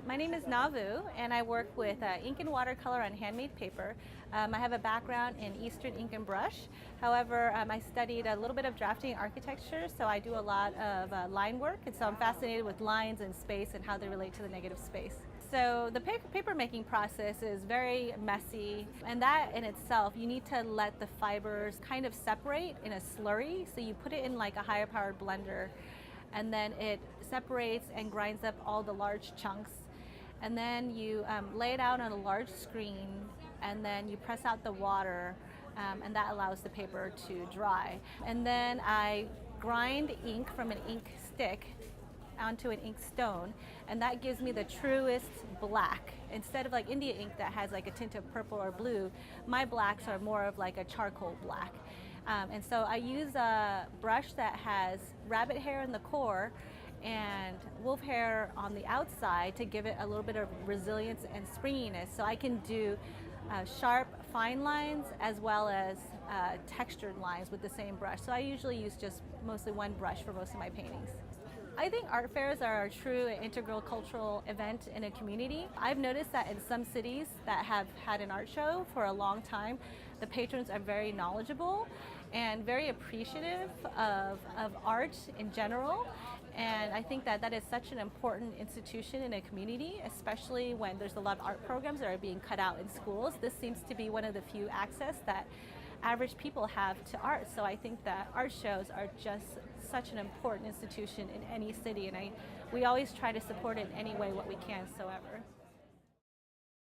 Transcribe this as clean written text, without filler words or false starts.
My name is Nha Vuu, and I work with ink and watercolor on handmade paper. I have a background in Eastern ink and brush. However, I studied a little bit of drafting and architecture, so I do a lot of line work, and so I'm fascinated with lines and space and how they relate to the negative space. So the paper making process is very messy, and that in itself, you need to let the fibers kind of separate in a slurry. So you put it in like a higher powered blender, and then it separates and grinds up all the large chunks. And then you lay it out on a large screen, and then you press out the water, and that allows the paper to dry. And then I grind ink from an ink stick onto an ink stone, and that gives me the truest black. Instead of like India ink that has like a tint of purple or blue, my blacks are more of like a charcoal black. And so I use a brush that has rabbit hair in the core and wolf hair on the outside to give it a little bit of resilience and springiness. So I can do sharp, fine lines as well as textured lines with the same brush. So I usually use just mostly one brush for most of my paintings. I think art fairs are a true and integral cultural event in a community. I've noticed that in some cities that have had an art show for a long time, the patrons are very knowledgeable and very appreciative of art in general. And I think that that is such an important institution in a community, especially when there's a lot of art programs that are being cut out in schools. This seems to be one of the few access that average people have to art. So I think that art shows are just such an important institution in any city, and we always try to support it in any way what we can so ever.